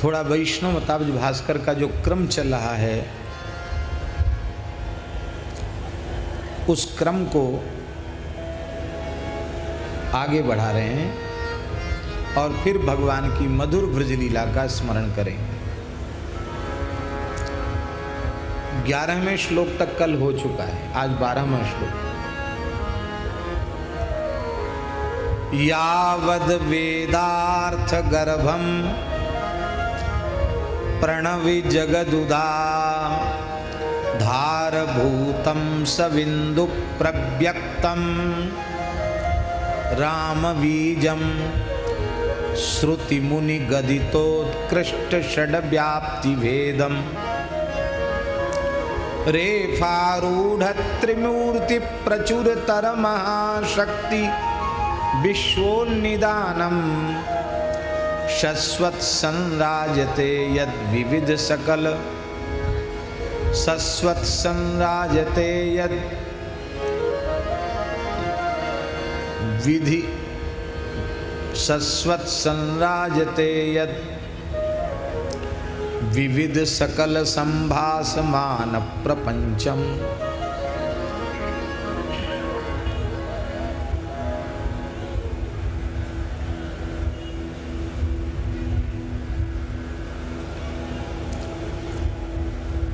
थोड़ा वैष्णव मताब्ज भास्कर का जो क्रम चल रहा है उस क्रम को आगे बढ़ा रहे हैं और फिर भगवान की मधुर ब्रज लीला का स्मरण करें। 11वें श्लोक तक कल हो चुका है, आज 12वां श्लोक। यावद वेदार्थ गर्भम प्रणवि जगदुदा धारभूतं सविन्दु प्रव्यक्तं रामबीजं श्रुतिमुनिगदितोत्कृष्ट षड्व्याप्तिभेदम् रेफारूढ़ प्रचुरतर महाशक्ति विश्वोन्निदानम् शश्वत संराजते यद विविध सकल शश्वत संराजते यद विधि शश्वत संराजते यद विविध सकल संभासमान प्रपंचम।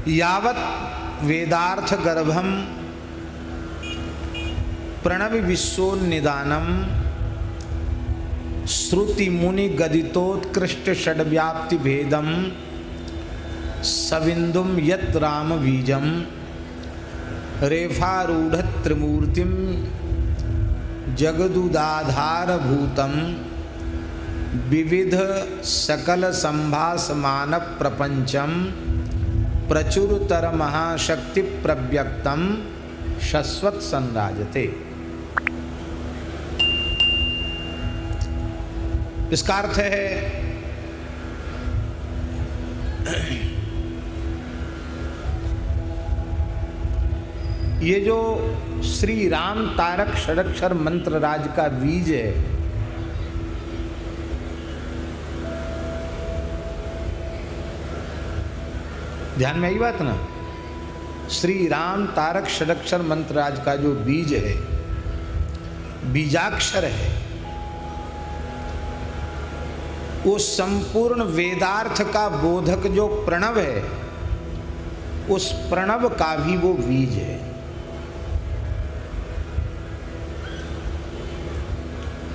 यावत वेदार्थ गर्भम प्रणव विश्वोन्निदानम श्रुति मुनि गदितोत्कृष्ट षड्व्याप्ति भेदम सविन्दुम यत् राम बीजम रेफारूढ़ त्रिमूर्तिम जगदुदाधार भूतम विविध सकल संभासमान प्रपंचम प्रचुरतर महाशक्ति प्रव्यक्तम शश्वत संराजते। इसका अर्थ है ये जो श्री राम तारक षडक्षर मंत्र राज का बीज है, ध्यान में आई बात ना। श्री राम तारक षडक्षर मंत्र राज का जो बीज है, बीजाक्षर है, वो संपूर्ण वेदार्थ का बोधक जो प्रणव है, उस प्रणव का भी वो बीज है।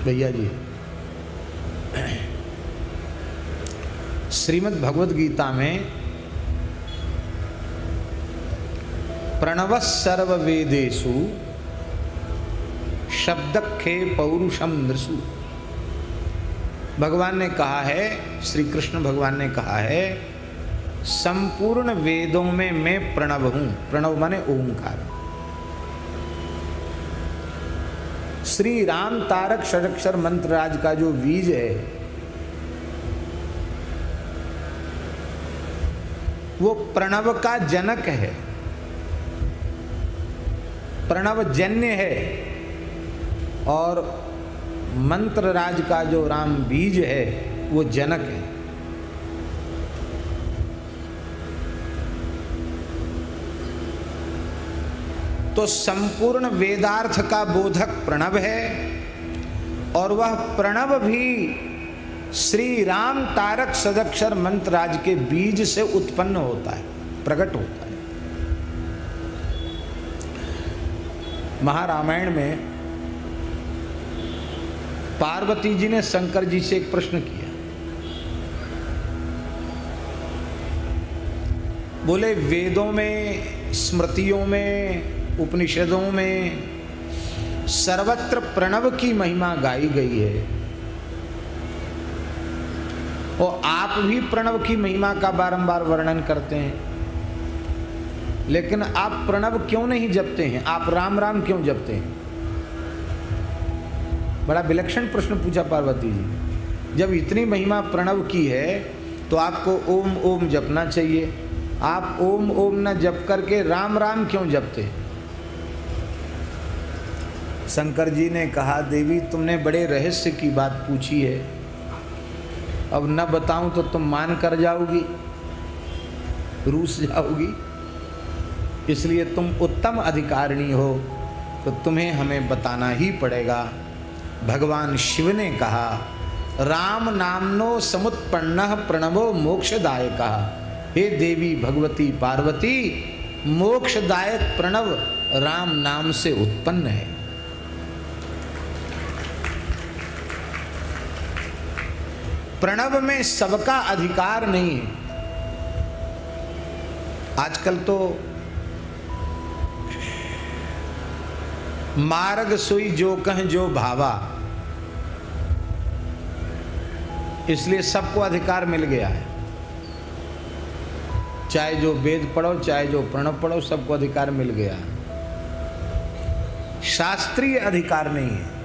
भैया जी, श्रीमद् भगवद गीता में प्रणव सर्ववेदेषु शब्दखे पौरुषम नृषु, भगवान ने कहा है, श्री कृष्ण भगवान ने कहा है, संपूर्ण वेदों में मैं प्रणव हूं। प्रणव माने ओंकार। श्री राम तारक षडक्षर मंत्र राज का जो बीज है, वो प्रणव का जनक है, प्रणव जन्य है, और मंत्र राज का जो राम बीज है वो जनक है। तो संपूर्ण वेदार्थ का बोधक प्रणव है, और वह प्रणव भी श्री राम तारक षडक्षर मंत्र राज के बीज से उत्पन्न होता है, प्रकट होता है। महारामायण में पार्वती जी ने शंकर जी से एक प्रश्न किया, बोले वेदों में, स्मृतियों में, उपनिषदों में सर्वत्र प्रणव की महिमा गाई गई है, और आप भी प्रणव की महिमा का बारंबार वर्णन करते हैं, लेकिन आप प्रणव क्यों नहीं जपते हैं? आप राम राम क्यों जपते हैं? बड़ा विलक्षण प्रश्न पूछा पार्वती जी ने। जब इतनी महिमा प्रणव की है तो आपको ओम ओम जपना चाहिए, आप ओम ओम न जप करके राम राम क्यों जपते हैं? शंकर जी ने कहा, देवी तुमने बड़े रहस्य की बात पूछी है, अब न बताऊं तो तुम मान कर जाओगी, रूस जाओगी। इसलिए तुम उत्तम अधिकारिणी हो तो तुम्हें हमें बताना ही पड़ेगा। भगवान शिव ने कहा, राम नामनो समुत्पन्नः प्रणवो मोक्षदायकः। हे देवी भगवती पार्वती, मोक्षदायक प्रणव राम नाम से उत्पन्न है। प्रणव में सबका अधिकार नहीं है। आजकल तो मार्ग सुई जो कह जो भावा, इसलिए सबको अधिकार मिल गया है। चाहे जो वेद पढ़ो, चाहे जो प्रणव पढ़ो, सबको अधिकार मिल गया है। शास्त्रीय अधिकार नहीं है।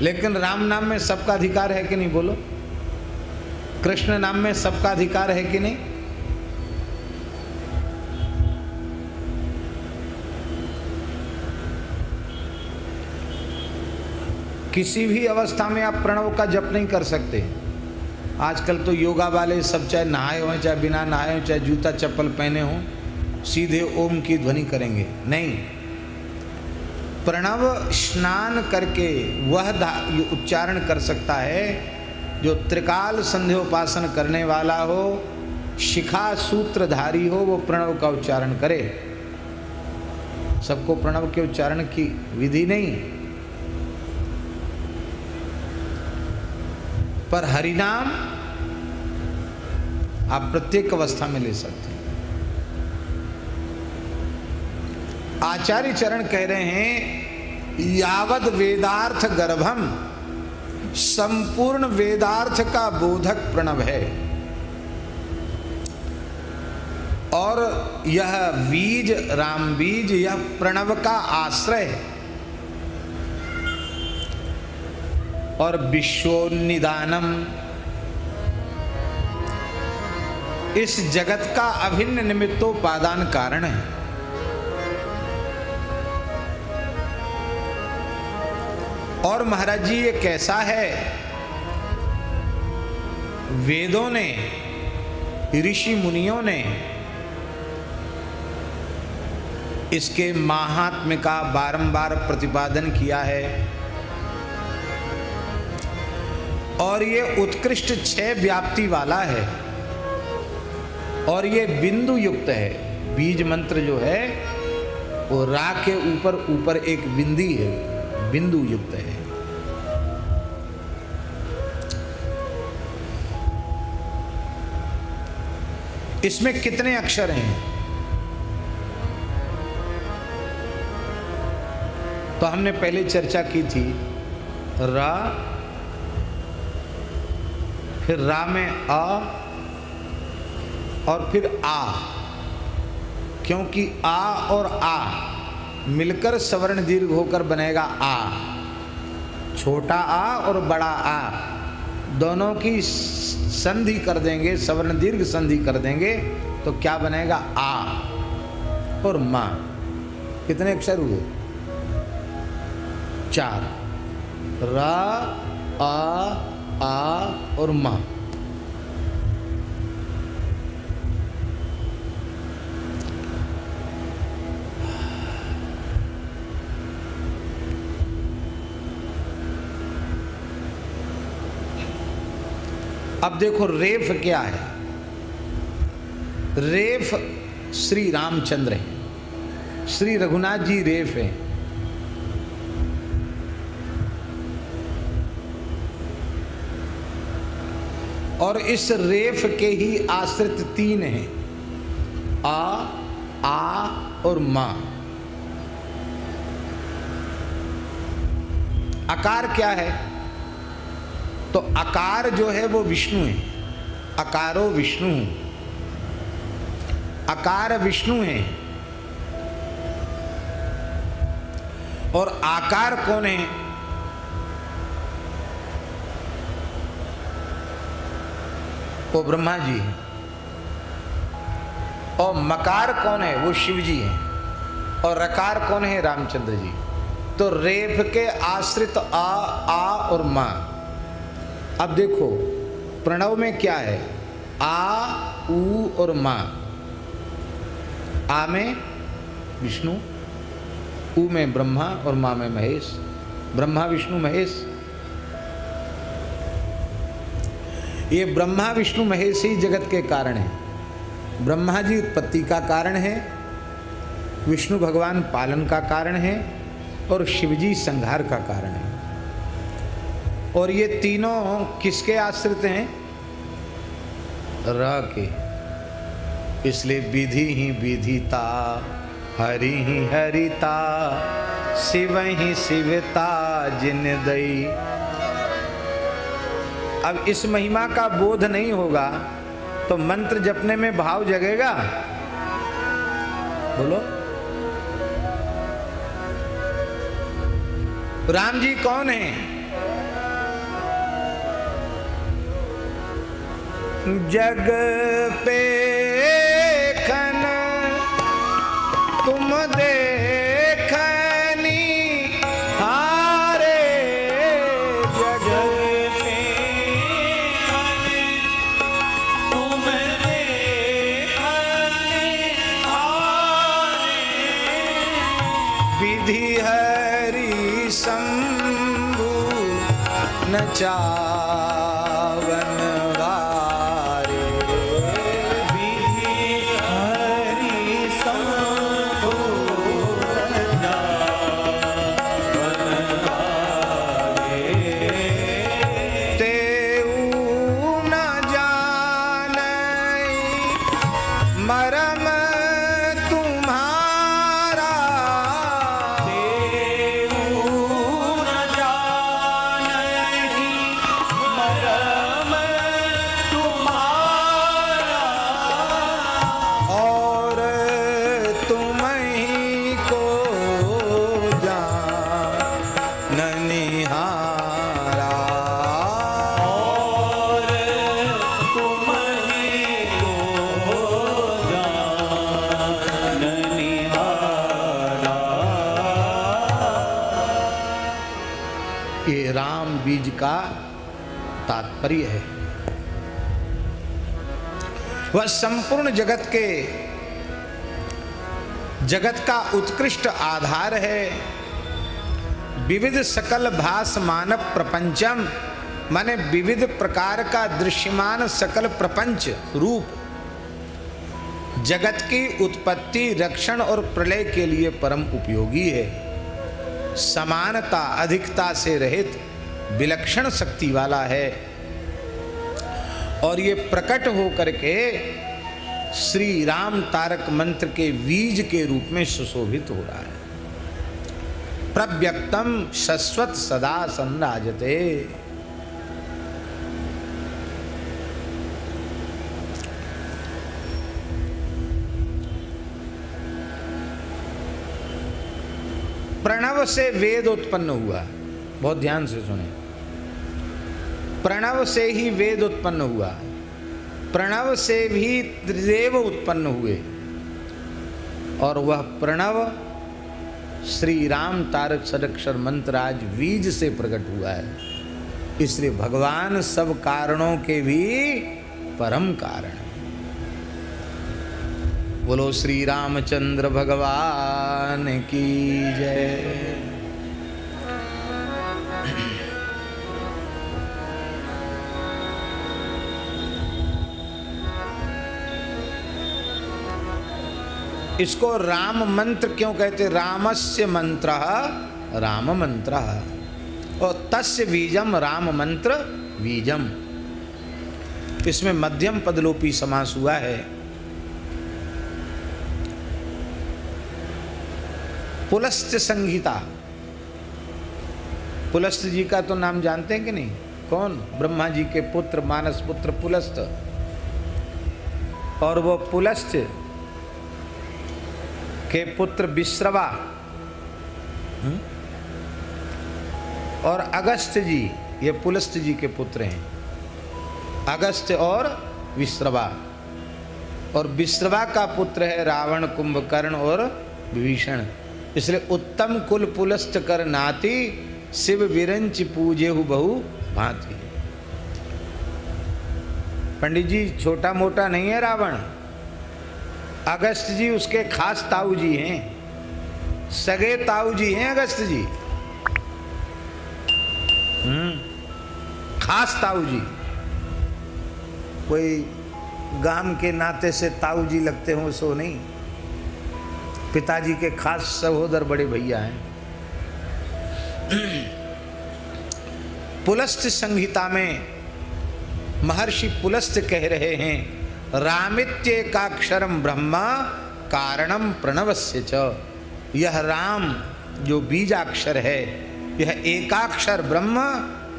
लेकिन राम नाम में सबका अधिकार है कि नहीं, बोलो? कृष्ण नाम में सबका अधिकार है कि नहीं? किसी भी अवस्था में आप प्रणव का जप नहीं कर सकते। आजकल तो योगा वाले सब चाहे नहाए हों चाहे बिना नहाए हों, चाहे जूता चप्पल पहने हों, सीधे ओम की ध्वनि करेंगे। नहीं, प्रणव स्नान करके वह उच्चारण कर सकता है जो त्रिकाल संध्योपासन करने वाला हो, शिखा सूत्रधारी हो, वो प्रणव का उच्चारण करे। सबको प्रणव के उच्चारण की विधि नहीं, पर हरिनाम आप प्रत्येक अवस्था में ले सकते हैं। आचार्य चरण कह रहे हैं, यावद वेदार्थ गर्भम, संपूर्ण वेदार्थ का बोधक प्रणव है। और यह बीज, राम बीज, यह प्रणव का आश्रय है। और विश्वोन्निदानम, इस जगत का अभिन्न निमित्तोपादान कारण है। और महाराज जी ये कैसा है? वेदों ने, ऋषि मुनियों ने इसके महात्म्य का बारंबार प्रतिपादन किया है। और ये उत्कृष्ट 6 व्याप्ति वाला है और ये बिंदु युक्त है। बीज मंत्र जो है वो रा के ऊपर ऊपर एक बिंदी है, बिंदु युक्त है। इसमें कितने अक्षर हैं? तो हमने पहले चर्चा की थी, रा, फिर रा में आ और फिर आ, क्योंकि आ और आ मिलकर सवर्ण दीर्घ होकर बनेगा आ। छोटा आ और बड़ा आ दोनों की संधि कर देंगे, सवर्ण दीर्घ संधि कर देंगे तो क्या बनेगा? आ और मां। कितने अक्षर हुए? 4। रा, आ और मां। अब देखो रेफ क्या है। रेफ श्री रामचंद्र है, श्री रघुनाथ जी रेफ है। और इस रेफ के ही आश्रित 3 हैं, आ और मां। आकार क्या है? तो आकार जो है वो विष्णु है। अकारो विष्णु, आकार विष्णु है। और आकार कौन है? वो ब्रह्मा जी है। और मकार कौन है? वो शिव जी है। और रकार कौन है? रामचंद्र जी। तो रेफ के आश्रित आ और मा। अब देखो प्रणव में क्या है, आ ऊ और मा। आ में विष्णु, ऊ में ब्रह्मा और मा में महेश। ब्रह्मा विष्णु महेश, ये ब्रह्मा विष्णु महेश ही जगत के कारण है। ब्रह्मा जी उत्पत्ति का कारण है, विष्णु भगवान पालन का कारण है और शिव जी संहार का कारण है। और ये तीनों किसके आश्रित हैं? र के। इसलिए विधि ही विधिता, हरि ही हरिता, शिव ही शिवता जिन दई। अब इस महिमा का बोध नहीं होगा तो मंत्र जपने में भाव जगेगा? बोलो। राम जी कौन है? जग पे खन तुम देखनी हारे, जग पे खन तुम देखनी हारे, विधि हरि शंभु न चावन वारे, विधि हरि शंभु न चावन वारे, तेऊ न जानई मरम तुम्हारा, ये राम बीज का तात्पर्य है। वह संपूर्ण जगत का उत्कृष्ट आधार है। विविध सकल भास मानव प्रपंचम, माने विविध प्रकार का दृश्यमान सकल प्रपंच रूप जगत की उत्पत्ति, रक्षण और प्रलय के लिए परम उपयोगी है। समानता अधिकता से रहित विलक्षण शक्ति वाला है और ये प्रकट होकर के श्री राम तारक मंत्र के बीज के रूप में सुशोभित हो रहा है। प्रव्यक्तम शश्वत सदा संराजते। प्रणव से वेद उत्पन्न हुआ। बहुत ध्यान से सुने, प्रणव से ही वेद उत्पन्न हुआ। प्रणव से भी त्रिदेव उत्पन्न हुए और वह प्रणव श्री राम तारक सदक्षर मंत्र आज बीज से प्रकट हुआ है। इसलिए भगवान सब कारणों के भी परम कारण है। बोलो श्री रामचंद्र भगवान की जय। इसको राम मंत्र क्यों कहते? रामस्य मंत्र राम मंत्र और तस्य बीजम राम मंत्र बीजम। इसमें मध्यम पदलोपी समास हुआ है। पुलस्त्य संहिता, पुलस्त जी का तो नाम जानते हैं कि नहीं? कौन? ब्रह्मा जी के पुत्र, मानस पुत्र पुलस्त। और वो पुलस्त के पुत्र विश्रवा और अगस्त्य जी, ये पुलस्त जी के पुत्र हैं, अगस्त्य और विश्रवा। और विश्रवा का पुत्र है रावण, कुंभकर्ण और विभीषण। इसलिए उत्तम कुल पुलस्त कर नाती, शिव विरंच पूजेहु बहु भांति। पंडित जी छोटा मोटा नहीं है रावण। अगस्त जी उसके खास ताऊ जी हैं, सगे ताऊ जी हैं अगस्त जी, खास ताऊ जी। कोई गाम के नाते से ताऊ जी लगते हो सो नहीं, पिताजी के खास सहोदर बड़े भैया हैं। पुलस्त संहिता में महर्षि पुलस्त कह रहे हैं, रामित्येकाक्षरम ब्रह्मा कारणम प्रणवस्य च। यह राम जो बीजाक्षर है, यह एकाक्षर ब्रह्म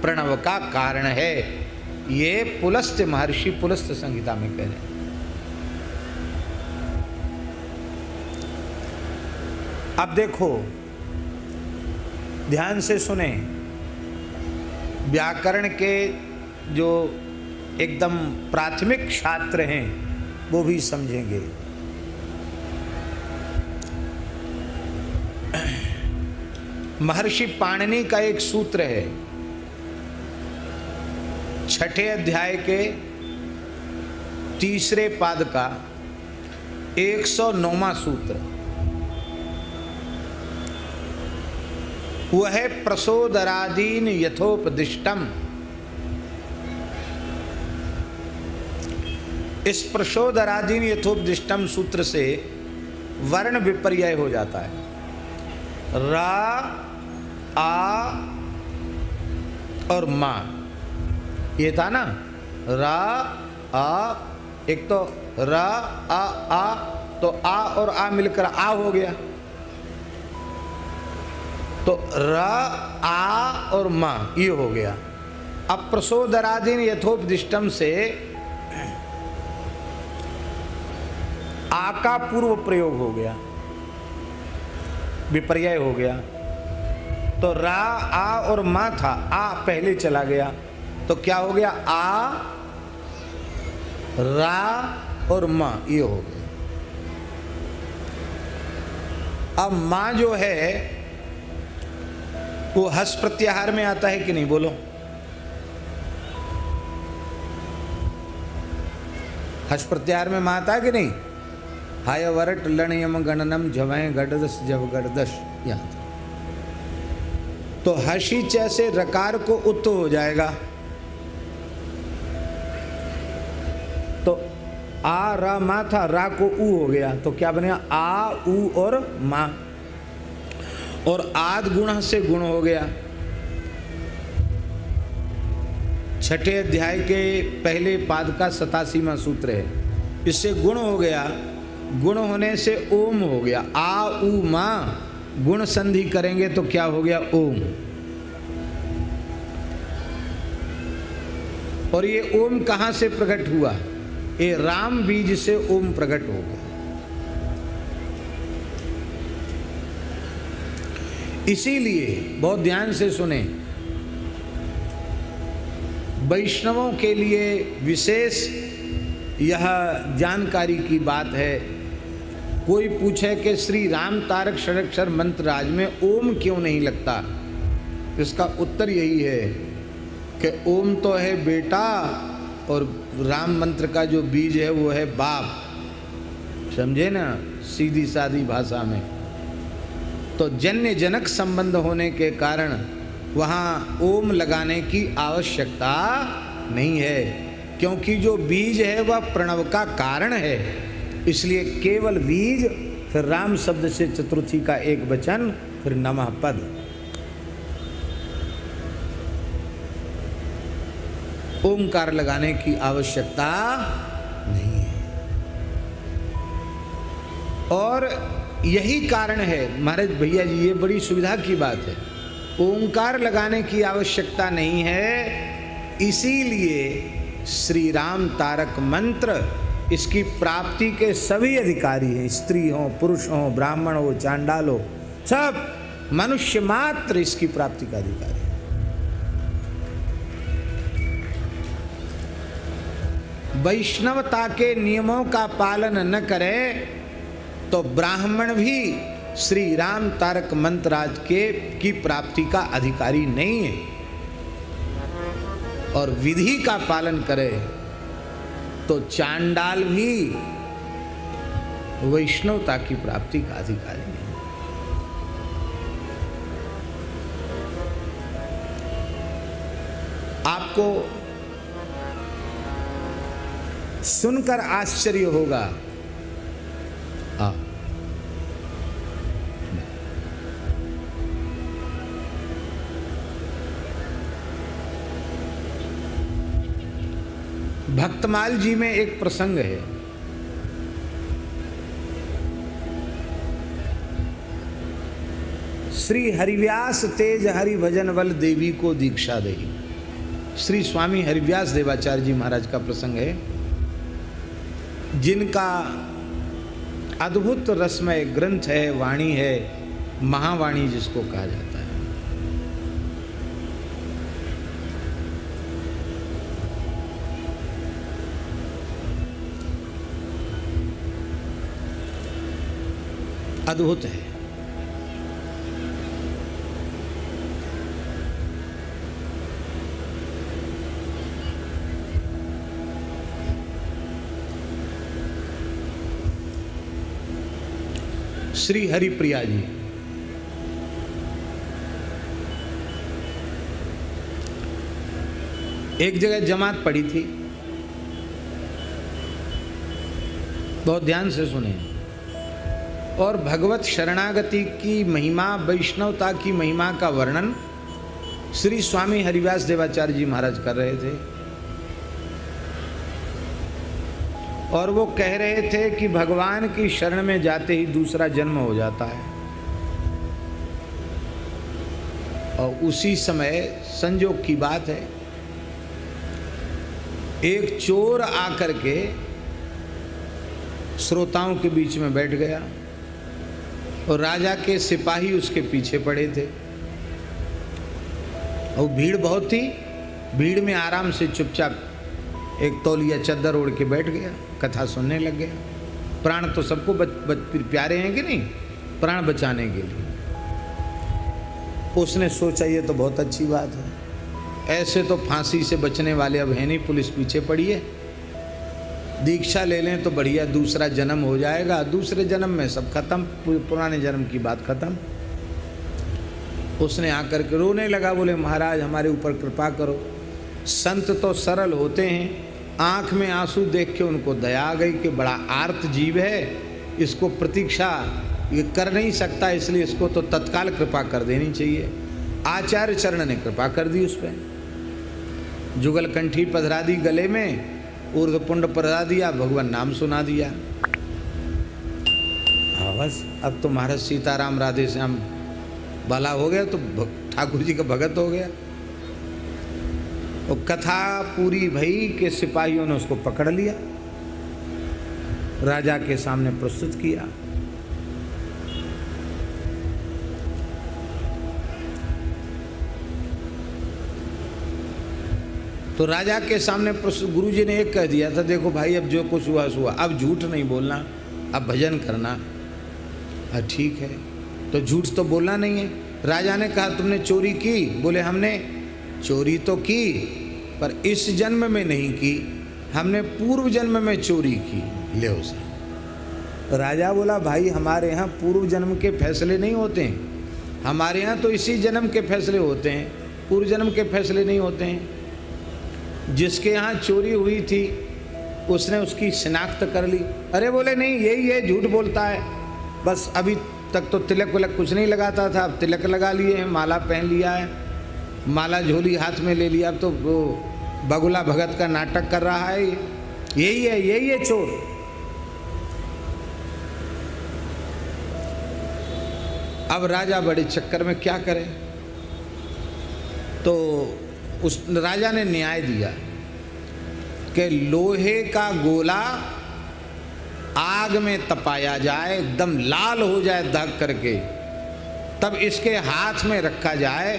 प्रणव का कारण है। ये पुलस्त महर्षि पुलस्त संहिता में कह रहे हैं। अब देखो, ध्यान से सुने, व्याकरण के जो एकदम प्राथमिक छात्र हैं वो भी समझेंगे। महर्षि पाणिनि का एक सूत्र है, छठे अध्याय के तीसरे पाद का 109वां सूत्र, वह है प्रसोदरादीन यथोपदिष्टम। इस प्रसोदरादीन यथोपदिष्टम सूत्र से वर्ण विपर्यय हो जाता है। रा, आ और मा, ये था ना, रा आ, एक तो रा आ, तो आ और आ मिलकर आ हो गया, तो रा आ और मा ये हो गया। अब प्रसोदरादीन यथोपदिष्टम से आ का पूर्व प्रयोग हो गया, विपर्यय हो गया। तो रा आ और मा था, आ पहले चला गया, तो क्या हो गया, आ रा और मा ये हो गया। अब मां जो है वो हस प्रत्याहार में आता है कि नहीं, बोलो। हस प्रत्याहार में मां आता है कि नहीं। हाय वरट लण यम गणनम झवय गडदस जब गडदश, यहाँ तो हसी जैसे रकार को उत हो जाएगा, तो आ रा मा था, रा को ऊ हो गया, तो क्या बनेगा, आ ऊ और मा, और आद गुण से गुण हो गया। छठे अध्याय के पहले पाद का 87वां सूत्र है, इससे गुण हो गया, गुण होने से ओम हो गया, आ ऊ मा, गुण संधि करेंगे तो क्या हो गया, ओम। और ये ओम कहां से प्रकट हुआ, ये राम बीज से ओम प्रकट हो गया। इसीलिए बहुत ध्यान से सुने, वैष्णवों के लिए विशेष यह जानकारी की बात है। कोई पूछे कि श्री राम तारक षडक्षर मंत्र राज में ओम क्यों नहीं लगता, इसका उत्तर यही है कि ओम तो है बेटा, और राम मंत्र का जो बीज है वो है बाप, समझे ना, सीधी सादी भाषा में। तो जन्य जनक संबंध होने के कारण वहाँ ओम लगाने की आवश्यकता नहीं है, क्योंकि जो बीज है वह प्रणव का कारण है। इसलिए केवल बीज, फिर राम शब्द से चतुर्थी का एक वचन, फिर नमः पद। ओमकार लगाने की आवश्यकता नहीं है। और यही कारण है महाराज भैया जी, ये बड़ी सुविधा की बात है, ओंकार लगाने की आवश्यकता नहीं है। इसीलिए श्री राम तारक मंत्र, इसकी प्राप्ति के सभी अधिकारी हैं, स्त्री हो, पुरुष हो, ब्राह्मण हो, चांडाल हो, सब मनुष्य मात्र इसकी प्राप्ति का अधिकारी है। वैष्णवता के नियमों का पालन न करे तो ब्राह्मण भी श्री राम तारक मंतराज की प्राप्ति का अधिकारी नहीं है और विधि का पालन करे तो चांडाल भी वैष्णवता की प्राप्ति का अधिकारी नहीं। आपको सुनकर आश्चर्य होगा, भक्तमाल जी में एक प्रसंग है। श्री हरिव्यास तेज हरि भजन बल देवी को दीक्षा दई। श्री स्वामी हरिव्यास देवाचार्य जी महाराज का प्रसंग है, जिनका अद्भुत रसमय ग्रंथ है, वाणी है, महावाणी जिसको कहा जाता है। अद्भुत है। श्री हरिप्रिया जी एक जगह जमात पड़ी थी, बहुत ध्यान से सुने, और भगवत शरणागति की महिमा, वैष्णवता की महिमा का वर्णन श्री स्वामी हरिव्यास देवाचार्य जी महाराज कर रहे थे। और वो कह रहे थे कि भगवान की शरण में जाते ही दूसरा जन्म हो जाता है। और उसी समय संयोग की बात है, एक चोर आकर के श्रोताओं के बीच में बैठ गया और राजा के सिपाही उसके पीछे पड़े थे। और भीड़ बहुत थी, भीड़ में आराम से चुपचाप एक तौलिया चद्दर ओढ़ के बैठ गया, कथा सुनने लग गया। प्राण तो सबको प्यारे हैं कि नहीं, प्राण बचाने के लिए। उसने सोचा ये तो बहुत अच्छी बात है, ऐसे तो फांसी से बचने वाले अब है नहीं, पुलिस पीछे पड़ी है, दीक्षा ले लें तो बढ़िया दूसरा जन्म हो जाएगा, दूसरे जन्म में सब खत्म, पुराने जन्म की बात खत्म। उसने आकर के रोने लगा, बोले महाराज हमारे ऊपर कृपा करो। संत तो सरल होते हैं, आंख में आंसू देख के उनको दया आ गई कि बड़ा आर्त जीव है, इसको प्रतीक्षा ये कर नहीं सकता, इसलिए इसको तो तत्काल कृपा कर देनी चाहिए। आचार्य चरण ने कृपा कर दी उस पर, जुगल कंठी पधरा दी गले में, ऊर्ध्वपुंड पधरा दिया, भगवान नाम सुना दिया। हाँ बस अब तो महाराज सीताराम राधे श्याम बाला हो गया, तो ठाकुर जी का भगत हो गया। और कथा पूरी भई के सिपाहियों ने उसको पकड़ लिया, राजा के सामने प्रस्तुत किया। तो राजा के सामने गुरुजी ने एक कह दिया था, देखो भाई अब जो कुछ हुआ हुआ, अब झूठ नहीं बोलना, अब भजन करना। ठीक है, तो झूठ तो बोलना नहीं है। राजा ने कहा तुमने चोरी की? बोले हमने चोरी तो की पर इस जन्म में नहीं की, हमने पूर्व जन्म में चोरी की। ले उसे। राजा बोला भाई हमारे यहाँ पूर्व जन्म के फैसले नहीं होते हैं, हमारे यहाँ तो इसी जन्म के फैसले होते हैं, पूर्व जन्म के फैसले नहीं होते हैं। जिसके यहाँ चोरी हुई थी उसने उसकी शिनाख्त कर ली। अरे बोले नहीं यही है, झूठ बोलता है, बस अभी तक तो तिलक विलक कुछ नहीं लगाता था, अब तिलक लगा लिए हैं, माला पहन लिया है, माला झोली हाथ में ले लिया, अब तो वो बगुला भगत का नाटक कर रहा है, यही है चोर। अब राजा बड़े चक्कर में क्या करे, तो उस राजा ने न्याय दिया कि लोहे का गोला आग में तपाया जाए, एकदम लाल हो जाए दाग करके, तब इसके हाथ में रखा जाए,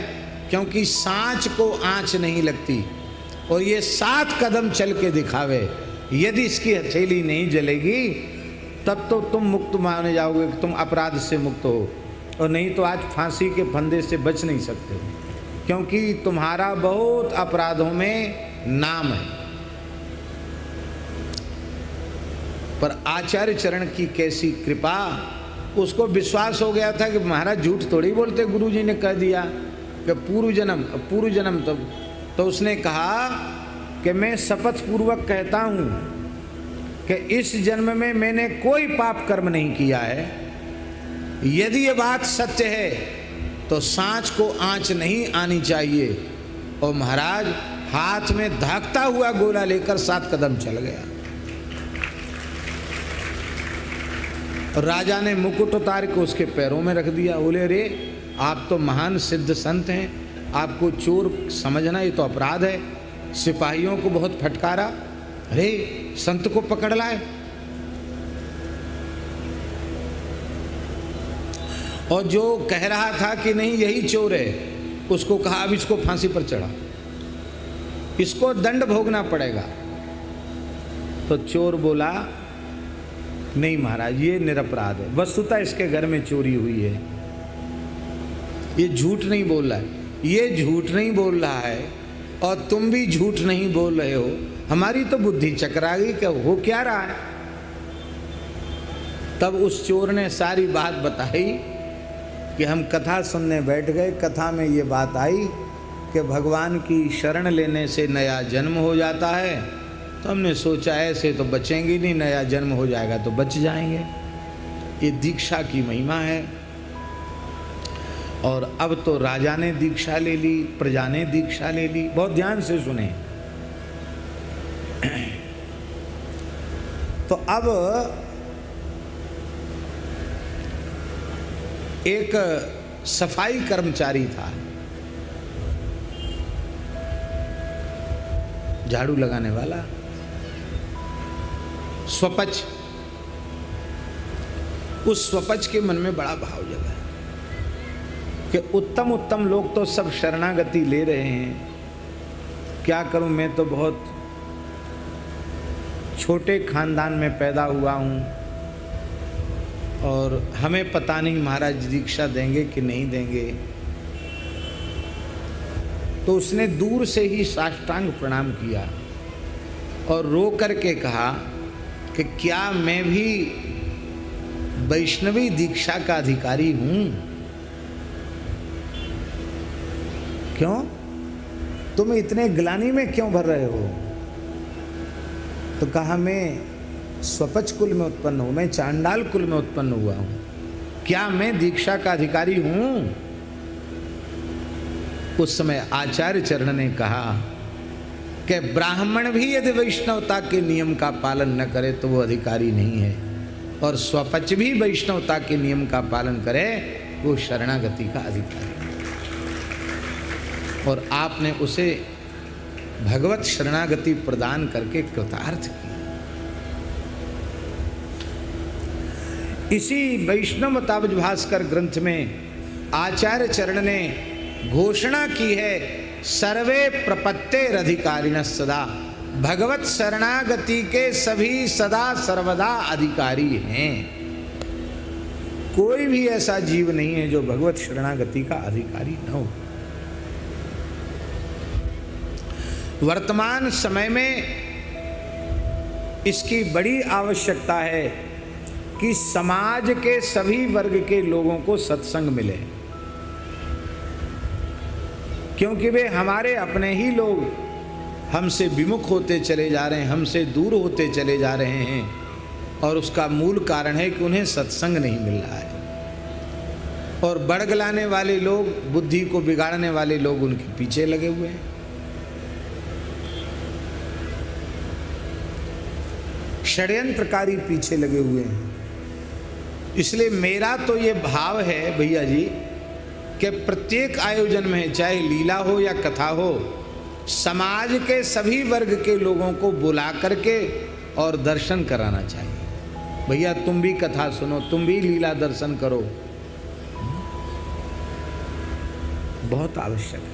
क्योंकि सांच को आंच नहीं लगती। और ये 7 कदम चल के दिखावे, यदि इसकी हथेली नहीं जलेगी तब तो तुम मुक्त माने जाओगे कि तुम अपराध से मुक्त हो, और नहीं तो आज फांसी के फंदे से बच नहीं सकते, क्योंकि तुम्हारा बहुत अपराधों में नाम है। पर आचार्य चरण की कैसी कृपा, उसको विश्वास हो गया था कि महाराज झूठ थोड़ी बोलते, गुरु जी ने कह दिया कि पूर्व जन्म। तब तो उसने कहा कि मैं शपथ पूर्वक कहता हूँ कि इस जन्म में मैंने कोई पाप कर्म नहीं किया है। यदि ये बात सत्य है तो सांच को आंच नहीं आनी चाहिए। और महाराज हाथ में धाकता हुआ गोला लेकर 7 कदम चल गया। और राजा ने मुकुट उतार के उसके पैरों में रख दिया। बोले रे आप तो महान सिद्ध संत हैं, आपको चोर समझना ये तो अपराध है। सिपाहियों को बहुत फटकारा, अरे संत को पकड़ लाए। और जो कह रहा था कि नहीं यही चोर है, उसको कहा अब इसको फांसी पर चढ़ा, इसको दंड भोगना पड़ेगा। तो चोर बोला नहीं महाराज ये निरपराध है, वस्तुतः इसके घर में चोरी हुई है, ये झूठ नहीं बोल रहा है, ये झूठ नहीं बोल रहा है और तुम भी झूठ नहीं बोल रहे हो। हमारी तो बुद्धि चकरा गई कि हो क्या रहा है। तब उस चोर ने सारी बात बताई कि हम कथा सुनने बैठ गए, कथा में ये बात आई कि भगवान की शरण लेने से नया जन्म हो जाता है। तो हमने सोचा ऐसे तो बचेंगे नहीं, नया जन्म हो जाएगा तो बच जाएंगे। ये दीक्षा की महिमा है। और अब तो राजा ने दीक्षा ले ली, प्रजा ने दीक्षा ले ली। बहुत ध्यान से सुने। तो अब एक सफाई कर्मचारी था, झाड़ू लगाने वाला, स्वपच। उस स्वपच के मन में बड़ा भाव जगा कि उत्तम उत्तम लोग तो सब शरणागति ले रहे हैं, क्या करूं, मैं तो बहुत छोटे खानदान में पैदा हुआ हूं और हमें पता नहीं महाराज दीक्षा देंगे कि नहीं देंगे। तो उसने दूर से ही साष्टांग प्रणाम किया और रो करके कहा कि क्या मैं भी वैष्णवी दीक्षा का अधिकारी हूं? क्यों तुम इतने ग्लानि में क्यों भर रहे हो? तो कहा मैं स्वपच कुल में उत्पन्न हूं, मैं चांडाल कुल में उत्पन्न हुआ हूं, क्या मैं दीक्षा का अधिकारी हूं? उस समय आचार्य चरण ने कहा कि ब्राह्मण भी यदि वैष्णवता के नियम का पालन न करे तो वो अधिकारी नहीं है, और स्वपच भी वैष्णवता के नियम का पालन करे वो शरणागति का अधिकारी है। और आपने उसे भगवत शरणागति प्रदान करके कृतार्थ किया। इसी वैष्णवतावज भास्कर ग्रंथ में आचार्य चरण ने घोषणा की है, सर्वे प्रपत्तेर अधिकारिण सदा, भगवत शरणागति के सभी सदा सर्वदा अधिकारी हैं। कोई भी ऐसा जीव नहीं है जो भगवत शरणागति का अधिकारी न हो। वर्तमान समय में इसकी बड़ी आवश्यकता है कि समाज के सभी वर्ग के लोगों को सत्संग मिले, क्योंकि वे हमारे अपने ही लोग हमसे विमुख होते चले जा रहे हैं, हमसे दूर होते चले जा रहे हैं। और उसका मूल कारण है कि उन्हें सत्संग नहीं मिल रहा है। और बड़गलाने वाले लोग, बुद्धि को बिगाड़ने वाले लोग उनके पीछे लगे हुए हैं। षड्यंत्रकारी पीछे लगे हुए हैं। इसलिए मेरा तो ये भाव है भैया जी कि प्रत्येक आयोजन में, चाहे लीला हो या कथा हो, समाज के सभी वर्ग के लोगों को बुला करके और दर्शन कराना चाहिए। भैया तुम भी कथा सुनो, तुम भी लीला दर्शन करो, बहुत आवश्यक है।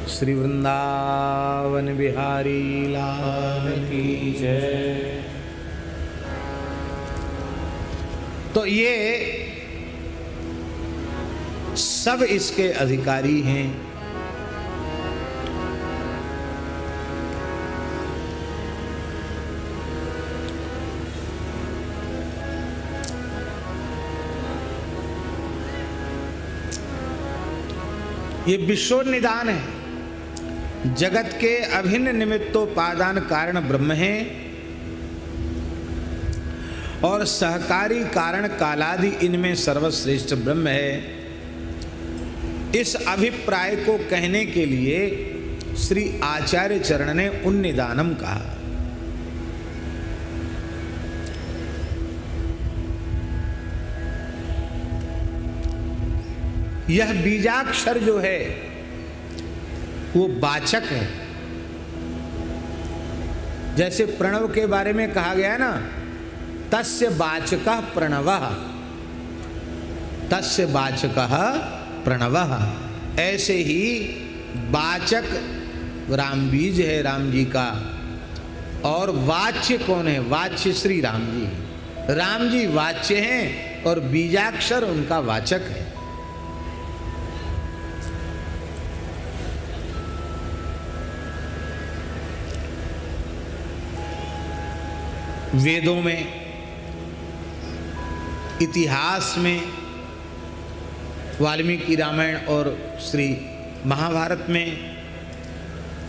श्री वृंदावन बिहारी लाल की जय। तो ये सब इसके अधिकारी हैं। ये विश्वनिदान है। जगत के अभिन्न निमित्तोपादान कारण ब्रह्म है और सहकारी कारण कालादि इनमें सर्वश्रेष्ठ ब्रह्म है। इस अभिप्राय को कहने के लिए श्री आचार्य चरण ने उन्निदानम कहा। यह बीजाक्षर जो है वो वाचक है। जैसे प्रणव के बारे में कहा गया ना, तस्य वाचकः प्रणवः, तस्य वाचकः प्रणवः। ऐसे ही वाचक राम बीज है राम जी का, और वाच्य कौन है? वाच्य श्री राम जी। राम जी वाच्य हैं और बीजाक्षर उनका वाचक है। वेदों में, इतिहास में, वाल्मीकि रामायण और श्री महाभारत में,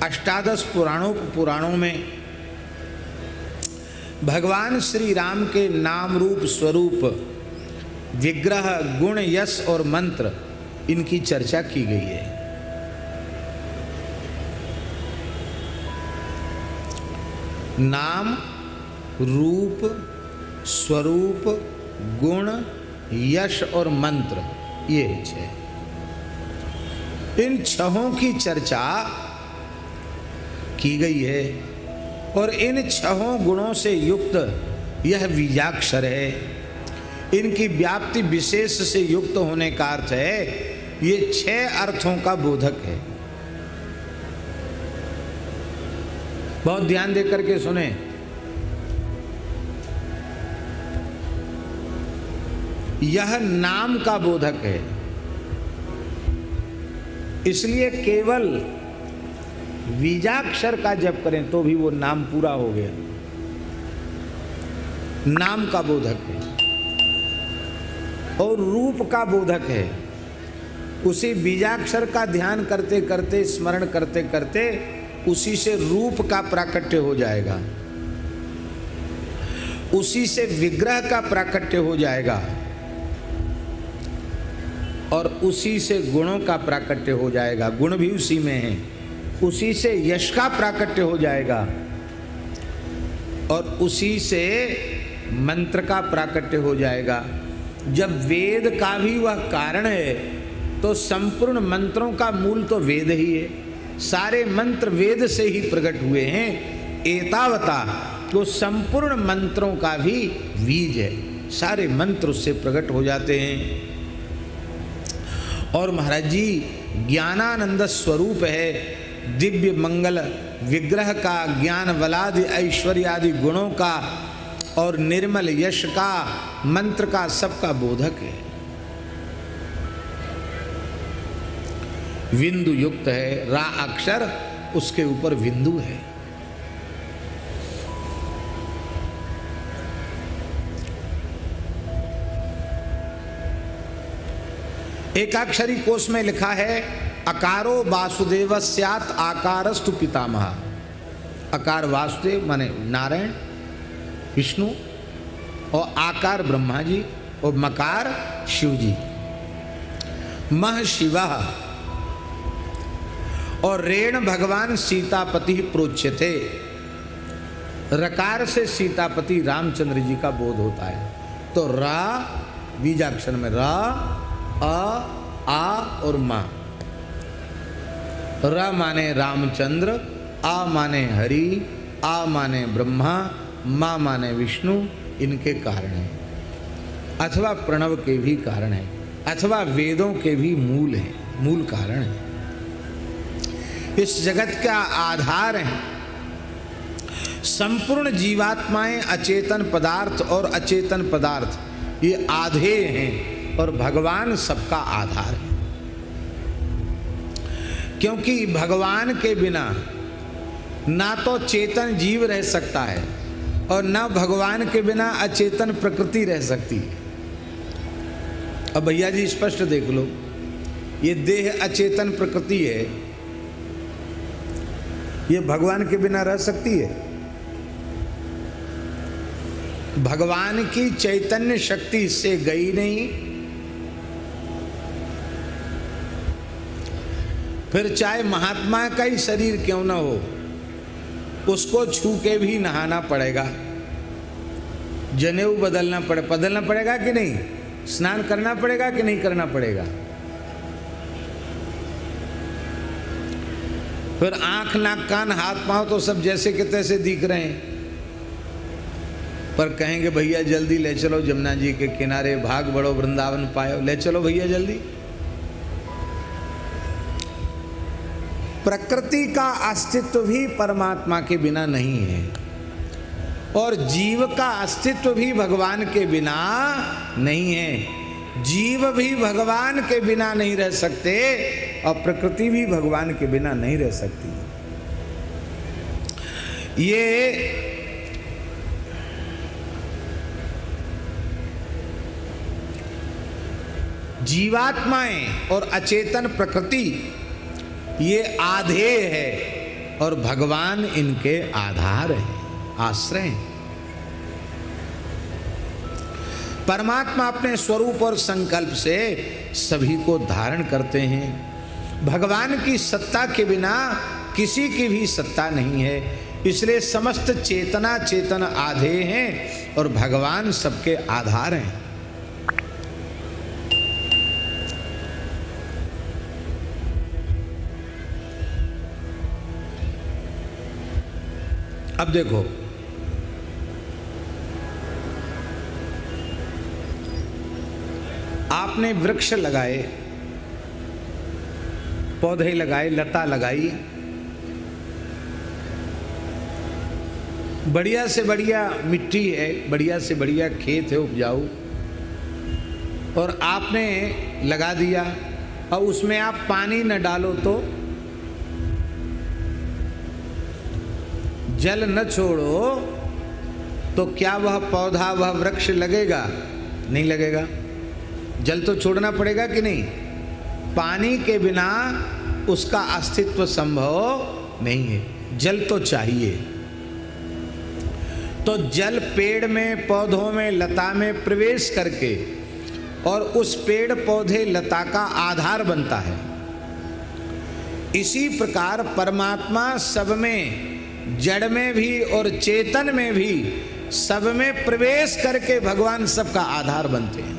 अष्टादश पुराणों में भगवान श्री राम के नाम रूप स्वरूप, विग्रह, गुण, यश और मंत्र, इनकी चर्चा की गई है। नाम, रूप, स्वरूप, गुण, यश और मंत्र, ये छह। इन छहों की चर्चा की गई है और इन छहों गुणों से युक्त यह बीजाक्षर है। इनकी व्याप्ति विशेष से युक्त होने का अर्थ है ये छह अर्थों का बोधक है। बहुत ध्यान दे करके सुने। यह नाम का बोधक है, इसलिए केवल बीजाक्षर का जप करें तो भी वो नाम पूरा हो गया। नाम का बोधक है और रूप का बोधक है। उसी बीजाक्षर का ध्यान करते करते, स्मरण करते करते उसी से रूप का प्राकट्य हो जाएगा, उसी से विग्रह का प्राकट्य हो जाएगा और उसी से गुणों का प्राकट्य हो जाएगा। गुण भी उसी में है। उसी से यश का प्राकट्य हो जाएगा और उसी से मंत्र का प्राकट्य हो जाएगा। जब वेद का भी वह कारण है तो संपूर्ण मंत्रों का मूल तो वेद ही है। सारे मंत्र वेद से ही प्रकट हुए हैं। एतावता तो संपूर्ण मंत्रों का भी बीज है। सारे मंत्र उससे प्रकट हो जाते हैं। और महाराज जी ज्ञानानंद स्वरूप है। दिव्य मंगल विग्रह का, ज्ञान बलादि ऐश्वर्य आदि गुणों का और निर्मल यश का, मंत्र का, सबका बोधक है। बिंदु युक्त है। रा अक्षर, उसके ऊपर बिंदु है। एकाक्षरी कोश में लिखा है अकारो वासुदेव स्यात् आकारस्तु पितामह। अकार वासुदेव माने नारायण विष्णु, और आकार ब्रह्मा जी और मकार शिव जी। मह शिव और रेण भगवान सीतापति प्रोच्यते। रकार से सीतापति रामचंद्र जी का बोध होता है। तो रा बीजाक्षर में रा, आ और मा। र माने रामचंद्र, आ माने हरि, आ माने ब्रह्मा, मा माने विष्णु। इनके कारण है, अथवा प्रणव के भी कारण है, अथवा वेदों के भी मूल है, मूल कारण है। इस जगत का आधार है। संपूर्ण जीवात्माएं, अचेतन पदार्थ और अचेतन पदार्थ, ये आधे हैं और भगवान सबका आधार है। क्योंकि भगवान के बिना ना तो चेतन जीव रह सकता है और ना भगवान के बिना अचेतन प्रकृति रह सकती है। अब भैया जी स्पष्ट देख लो, ये देह अचेतन प्रकृति है, ये भगवान के बिना रह सकती है? भगवान की चैतन्य शक्ति इससे गई नहीं। फिर चाहे महात्मा का ही शरीर क्यों ना हो, उसको छू के भी नहाना पड़ेगा, जनेऊ बदलना पड़ेगा कि नहीं? स्नान करना पड़ेगा कि नहीं करना पड़ेगा? फिर आंख नाक कान हाथ पांव तो सब जैसे के तैसे दिख रहे हैं, पर कहेंगे भैया जल्दी ले चलो जमुना जी के किनारे, भाग बढ़ो वृंदावन पायो, ले चलो भैया जल्दी। प्रकृति का अस्तित्व भी परमात्मा के बिना नहीं है और जीव का अस्तित्व भी भगवान के बिना नहीं है। जीव भी भगवान के बिना नहीं रह सकते और प्रकृति भी भगवान के बिना नहीं रह सकती। ये जीवात्माएं और अचेतन प्रकृति ये आधे है और भगवान इनके आधार है, आश्रय हैं। परमात्मा अपने स्वरूप और संकल्प से सभी को धारण करते हैं। भगवान की सत्ता के बिना किसी की भी सत्ता नहीं है, इसलिए समस्त चेतना चेतन आधे हैं और भगवान सबके आधार हैं। अब देखो, आपने वृक्ष लगाए, पौधे लगाए, लता लगाई, बढ़िया से बढ़िया मिट्टी है, बढ़िया से बढ़िया खेत है उपजाऊ, और आपने लगा दिया और उसमें आप पानी न डालो तो, जल न छोड़ो तो क्या वह पौधा वह वृक्ष लगेगा? नहीं लगेगा। जल तो छोड़ना पड़ेगा कि नहीं? पानी के बिना उसका अस्तित्व संभव नहीं है, जल तो चाहिए। तो जल पेड़ में, पौधों में, लता में प्रवेश करके और उस पेड़ पौधे लता का आधार बनता है। इसी प्रकार परमात्मा सब में, जड़ में भी और चेतन में भी, सब में प्रवेश करके भगवान सबका आधार बनते हैं।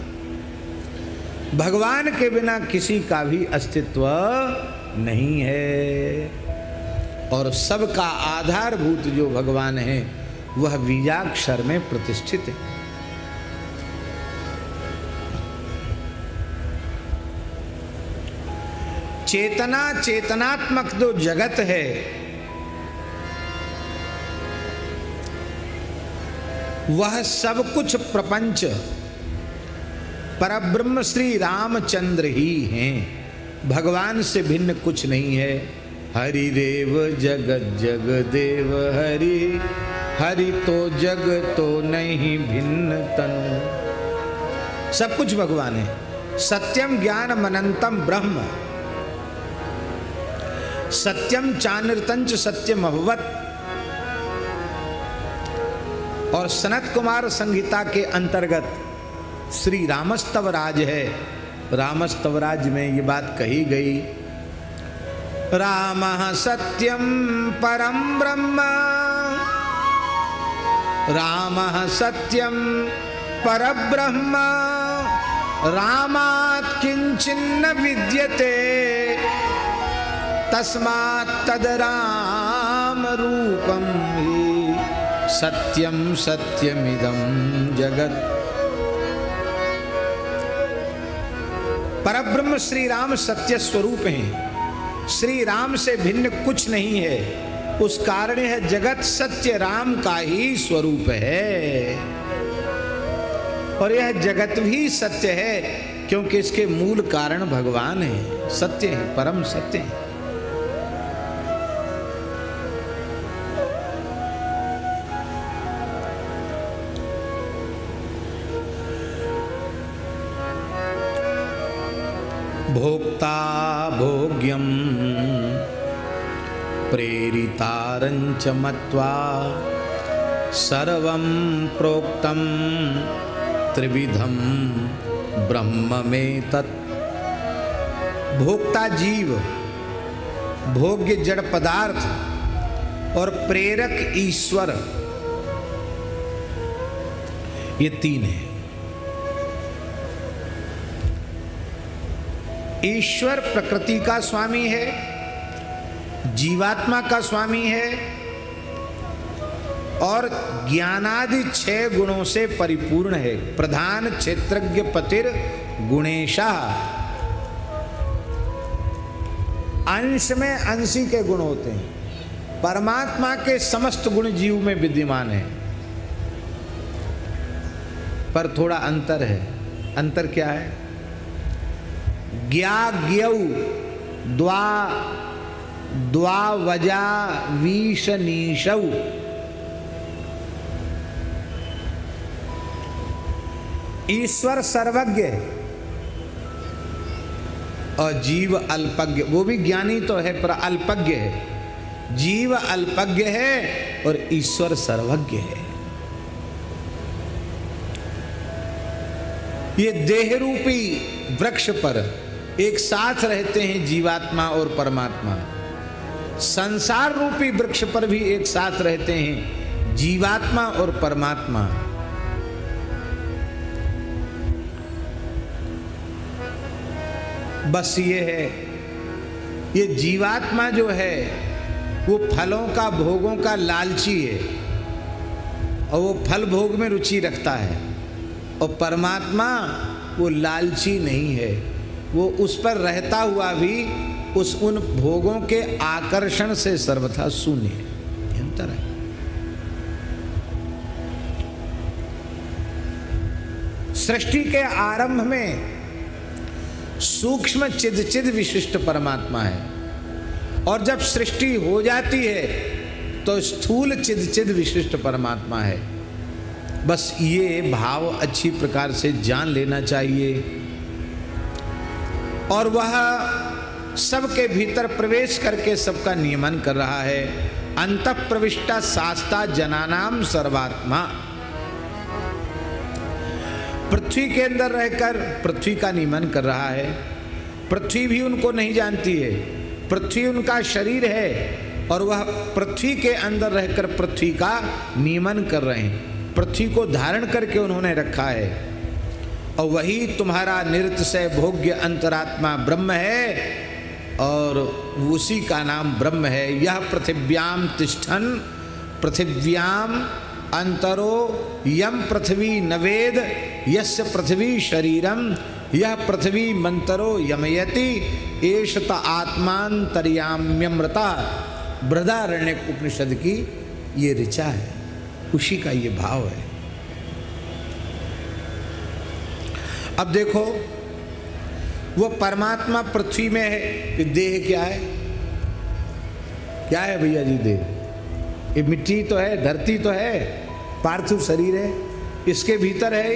भगवान के बिना किसी का भी अस्तित्व नहीं है और सबका आधारभूत जो भगवान है वह बीजाक्षर में प्रतिष्ठित है। चेतना, चेतनात्मक जो जगत है वह सब कुछ प्रपंच परब्रह्म श्री रामचंद्र ही हैं, भगवान से भिन्न कुछ नहीं है। हरि देव जगत जग देव हरि, हरि तो जग तो नहीं भिन्न तनु। सब कुछ भगवान है। सत्यम ज्ञान मनंतम ब्रह्म, सत्यम चानिर्तंच सत्यम अभवत। और सनत कुमार संहिता के अंतर्गत श्री रामस्तवराज है। रामस्तवराज में ये बात कही गई, रामः सत्यम परम ब्रह्म, रामः सत्यम परब्रह्म, रामात् किंचिन्न विद्यते, तस्मात् तद राम रूपम हि सत्यम सत्यमिदं जगत्। परब्रह्म श्री राम सत्य स्वरूप हैं, श्री राम से भिन्न कुछ नहीं है। उस कारण है जगत सत्य राम का ही स्वरूप है। और यह जगत भी सत्य है, क्योंकि इसके मूल कारण भगवान है, सत्य है, परम सत्य है। भोक्ता भोग्यम प्रेरितारंच मत्वा सर्वं प्रोक्तम त्रिविधम ब्रह्म में तत्। भोक्ता जीव, भोग्य जड़ पदार्थ और प्रेरक ईश्वर, ये तीन है। ईश्वर प्रकृति का स्वामी है, जीवात्मा का स्वामी है और ज्ञानादि 6 गुणों से परिपूर्ण है। प्रधान क्षेत्रज्ञ पतिर गुणेशा, अंश में अंशी के गुण होते हैं। परमात्मा के समस्त गुण जीव में विद्यमान है, पर थोड़ा अंतर है। अंतर क्या है? ज्ञाज्ञौ द्वावजा वीशनीशौ। ईश्वर सर्वज्ञ है और जीव अल्पज्ञ। वो भी ज्ञानी तो है पर अल्पज्ञ है। जीव अल्पज्ञ है और ईश्वर सर्वज्ञ है। ये देह रूपी वृक्ष पर एक साथ रहते हैं जीवात्मा और परमात्मा। संसार रूपी वृक्ष पर भी एक साथ रहते हैं जीवात्मा और परमात्मा। बस ये है, ये जीवात्मा जो है वो फलों का, भोगों का लालची है और वो फल भोग में रुचि रखता है, और परमात्मा वो लालची नहीं है। वो उस पर रहता हुआ भी उन भोगों के आकर्षण से सर्वथा शून्य है। अंतर है। सृष्टि के आरंभ में सूक्ष्म चिद विशिष्ट परमात्मा है, और जब सृष्टि हो जाती है तो स्थूल चिद विशिष्ट परमात्मा है। बस ये भाव अच्छी प्रकार से जान लेना चाहिए, और वह सबके भीतर प्रवेश करके सबका नियमन कर रहा है। अंतः प्रविष्टा शास्ता जनानाम सर्वात्मा। पृथ्वी के अंदर रहकर पृथ्वी का नियमन कर रहा है। पृथ्वी भी उनको नहीं जानती है, पृथ्वी उनका शरीर है और वह पृथ्वी के अंदर रहकर पृथ्वी का नियमन कर रहे हैं। पृथ्वी को धारण करके उन्होंने रखा है, और वही तुम्हारा निरतिशय भोग्य अंतरात्मा ब्रह्म है, और उसी का नाम ब्रह्म है। यह पृथिव्याम तिष्ठन पृथिव्याम अंतरो यम पृथ्वी नवेद यस्य पृथ्वी शरीरम यह पृथ्वी मंतरो यमयति एषत आत्मांतर्याम्यमृता। बृहदारण्यक उपनिषद की ये ऋचा है, उसी का ये भाव है। अब देखो, वो परमात्मा पृथ्वी में है। देह क्या है? क्या है भैया जी? देह ये मिट्टी तो है, धरती तो है, पार्थिव शरीर है, इसके भीतर है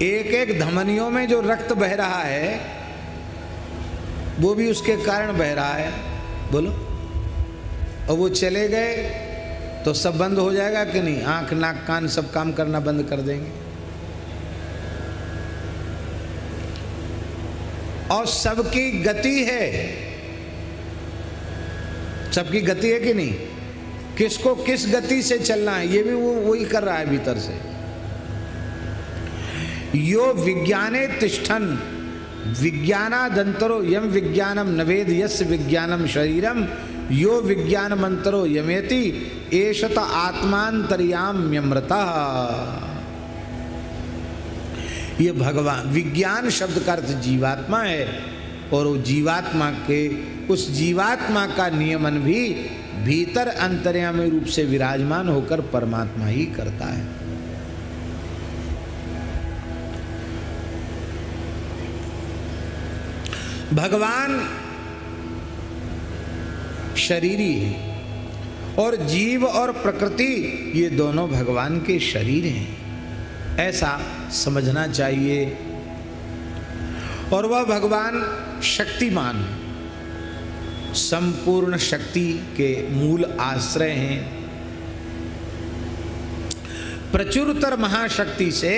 एक एक धमनियों में जो रक्त बह रहा है वो भी उसके कारण बह रहा है। बोलो, और वो चले गए तो सब बंद हो जाएगा कि नहीं? आंख नाक कान सब काम करना बंद कर देंगे। और सबकी गति है, सबकी गति है कि नहीं? किसको किस गति से चलना है ये भी वो वही कर रहा है भीतर से। यो विज्ञाने तिष्ठन विज्ञानादंतरो यम विज्ञानम नवेद यस्य विज्ञानम शरीरम यो विज्ञानमंतरो यमेति एषत आत्मांतर्याम्यमृता। ये भगवान, विज्ञान शब्द का अर्थ जीवात्मा है, और वो जीवात्मा के, उस जीवात्मा का नियमन भी भीतर अंतर्यामी रूप से विराजमान होकर परमात्मा ही करता है। भगवान शरीरी है और जीव और प्रकृति ये दोनों भगवान के शरीर हैं, ऐसा समझना चाहिए। और वह भगवान शक्तिमान है, संपूर्ण शक्ति के मूल आश्रय हैं। प्रचुरतर महाशक्ति से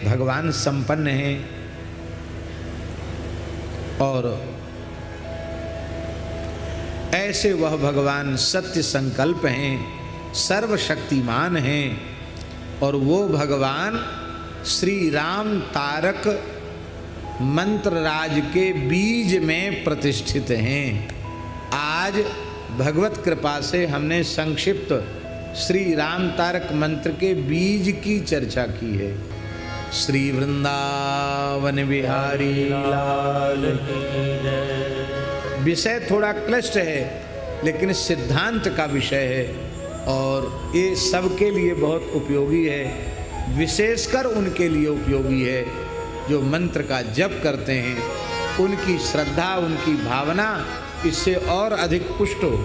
भगवान संपन्न हैं और ऐसे वह भगवान सत्य संकल्प हैं, सर्वशक्तिमान हैं। और वो भगवान श्री राम तारक मंत्रराज के बीज में प्रतिष्ठित हैं। आज भगवत कृपा से हमने संक्षिप्त श्री राम तारक मंत्र के बीज की चर्चा की है। श्री वृंदावन बिहारी लाल की जय। विषय थोड़ा क्लिष्ट है लेकिन सिद्धांत का विषय है और ये सबके लिए बहुत उपयोगी है, विशेषकर उनके लिए उपयोगी है जो मंत्र का जप करते हैं। उनकी श्रद्धा, उनकी भावना इससे और अधिक पुष्ट हो।